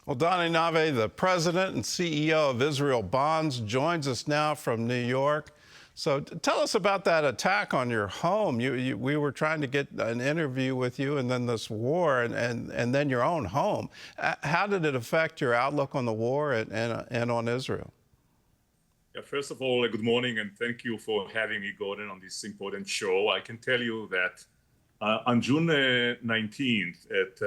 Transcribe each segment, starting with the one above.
Well, Dani Naveh, the president and CEO of Israel Bonds, joins us now from New York. So tell us about that attack on your home. We were trying to get an interview with you, and then this war, and then your own home. How did it affect your outlook on the war and on Israel? Yeah, first of all, good morning, and thank you for having me, Gordon, on this important show. I can tell you that on June 19th at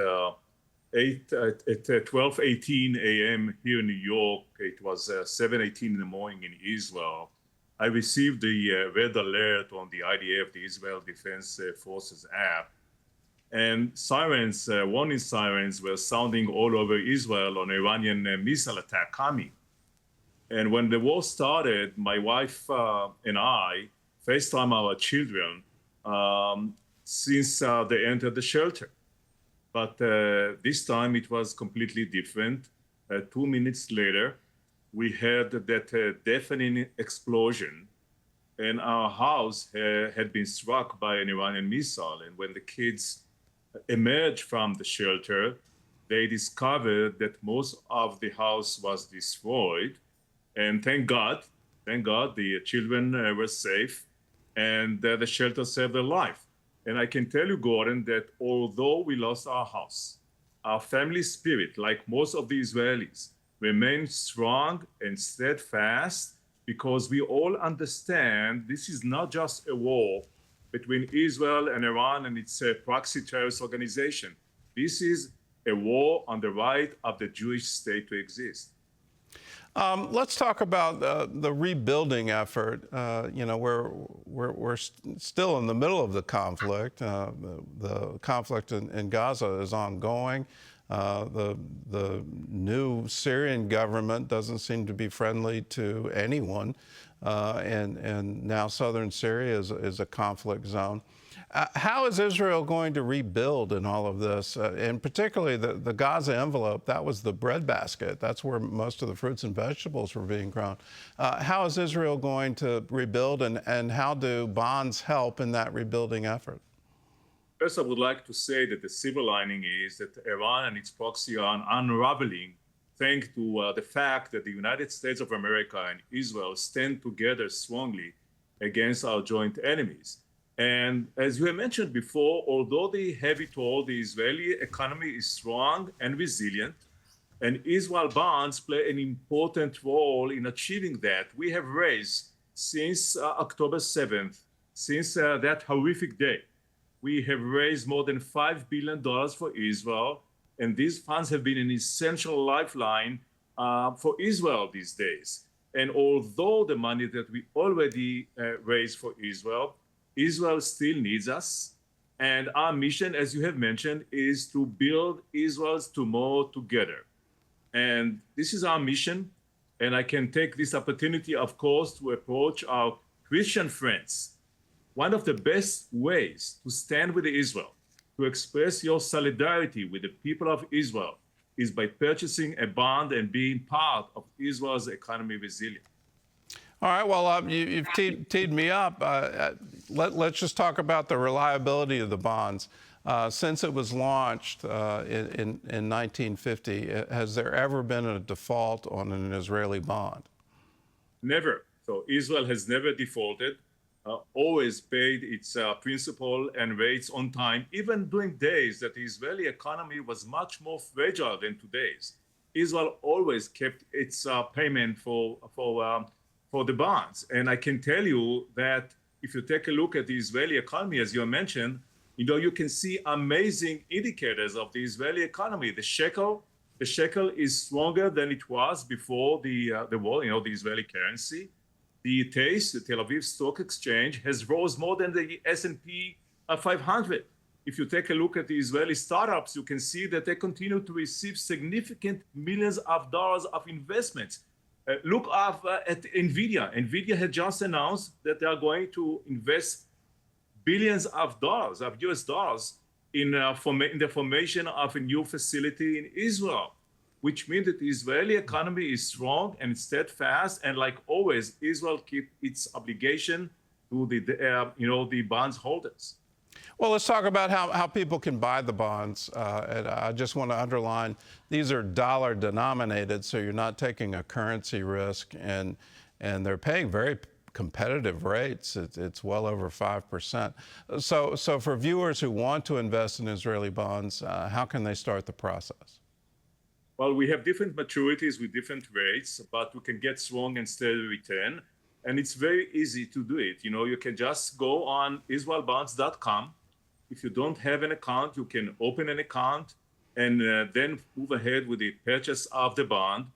12:18 a.m. here in New York, it was 7:18 in the morning in Israel. I received the red alert on the IDF, the Israel Defense Forces app, and sirens, warning sirens, were sounding all over Israel on Iranian missile attack coming. And when the war started, my wife and I FaceTime our children since they entered the shelter. But this time it was completely different. 2 minutes later, we heard that deafening explosion, and our house had been struck by an Iranian missile. And when the kids emerged from the shelter, they discovered that most of the house was destroyed. And thank God, the children were safe, and the shelter saved their life. And I can tell you, Gordon, that although we lost our house, our family spirit, like most of the Israelis, remains strong and steadfast, because we all understand this is not just a war between Israel and Iran and its proxy terrorist organization. This is a war on the right of the Jewish state to exist. Let's talk about the rebuilding effort. We're still in the middle of the conflict. The conflict in Gaza is ongoing. The new Syrian government doesn't seem to be friendly to anyone, and now southern Syria is a conflict zone. How is Israel going to rebuild in all of this? And particularly the Gaza envelope, that was the breadbasket. That's where most of the fruits and vegetables were being grown. How is Israel going to rebuild, and how do bonds help in that rebuilding effort? First, I would like to say that the silver lining is that Iran and its proxy are unraveling thanks to the fact that the United States of America and Israel stand together strongly against our joint enemies. And as you have mentioned before, although the heavy toll, the Israeli economy is strong and resilient, and Israel bonds play an important role in achieving that. We have raised since October 7th, since that horrific day, we have raised more than $5 billion for Israel, and these funds have been an essential lifeline for Israel these days. And although the money that we already raised for Israel still needs us. And our mission, as you have mentioned, is to build Israel's tomorrow together. And this is our mission. And I can take this opportunity, of course, to approach our Christian friends. One of the best ways to stand with Israel, to express your solidarity with the people of Israel, is by purchasing a bond and being part of Israel's economy resilience. All right, well, you've teed me up. Let's just talk about the reliability of the bonds. Since it was launched in 1950, has there ever been a default on an Israeli bond? Never. So Israel has never defaulted, always paid its principal and rates on time, even during days that the Israeli economy was much more fragile than today's. Israel always kept its payment for the bonds. And I can tell you that if you take a look at the Israeli economy, as you mentioned, you can see amazing indicators of the Israeli economy. The shekel is stronger than it was before the war, the Israeli currency. The TASE, the Tel Aviv Stock Exchange, has rose more than the S&P 500. If you take a look at the Israeli startups, you can see that they continue to receive significant millions of dollars of investments. Look up at NVIDIA. NVIDIA had just announced that they are going to invest billions of dollars, of US dollars, in the formation of a new facility in Israel, which means that the Israeli economy is strong and steadfast. And like always, Israel keeps its obligation to the bonds holders. Well, let's talk about how people can buy the bonds. And I just want to underline these are dollar denominated, so you're not taking a currency risk, and they're paying very competitive rates. It's well over 5%. So for viewers who want to invest in Israeli bonds, how can they start the process? Well, we have different maturities with different rates, but we can get strong and steady return. And it's very easy to do it. You know, you can just go on israelbonds.com. If you don't have an account, you can open an account and then move ahead with the purchase of the bond.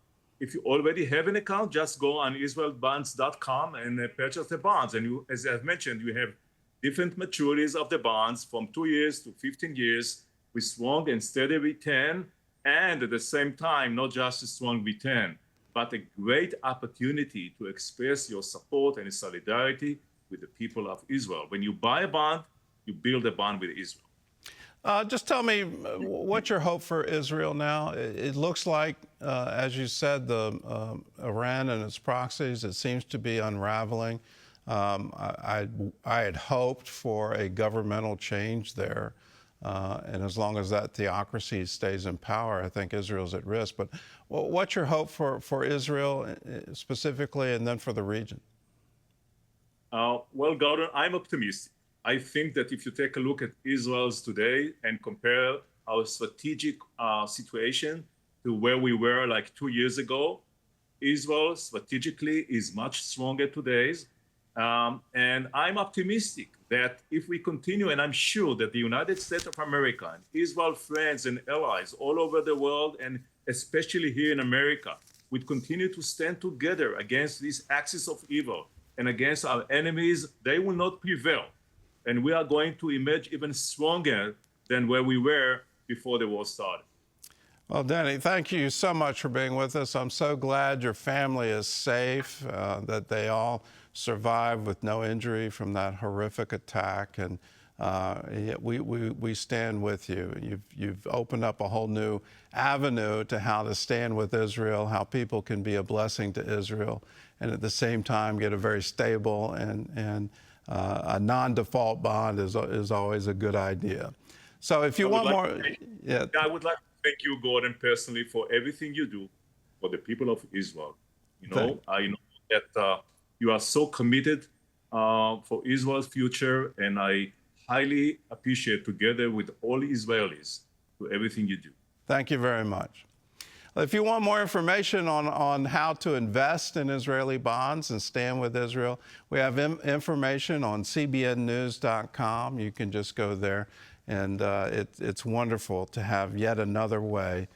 If you already have an account, just go on israelbonds.com and purchase the bonds. And you, as I've mentioned, you have different maturities of the bonds from 2 years to 15 years with strong and steady return. And at the same time, not just a strong return, but a great opportunity to express your support and solidarity with the people of Israel. When you buy a bond, you build a bond with Israel. Just tell me, what's your hope for Israel now? It looks like, as you said, the Iran and its proxies, it seems to be unraveling. I had hoped for a governmental change there. And as long as that theocracy stays in power, I think Israel's at risk. But what's your hope for Israel specifically, and then for the region? Well, Gordon, I'm optimistic. I think that if you take a look at Israel's today and compare our strategic situation to where we were like 2 years ago, Israel strategically is much stronger today. And I'm optimistic that if we continue, and I'm sure that the United States of America and Israel friends and allies all over the world, and especially here in America, would continue to stand together against this axis of evil and against our enemies, they will not prevail. And we are going to emerge even stronger than where we were before the war started. Well, Dani, thank you so much for being with us. I'm so glad your family is safe, that they all survived with no injury from that horrific attack. And we stand with you. You've opened up a whole new avenue to how to stand with Israel, how people can be a blessing to Israel, and at the same time get a very stable and a non-default bond is always a good idea. So if you want more... Yeah, I would like to thank you, Gordon, personally for everything you do for the people of Israel. You know, I know that you are so committed for Israel's future, and I highly appreciate, together with all Israelis, to everything you do. Thank you very much. If you want more information on how to invest in Israeli bonds and stand with Israel, we have information on cbnnews.com. You can just go there, and it's wonderful to have yet another way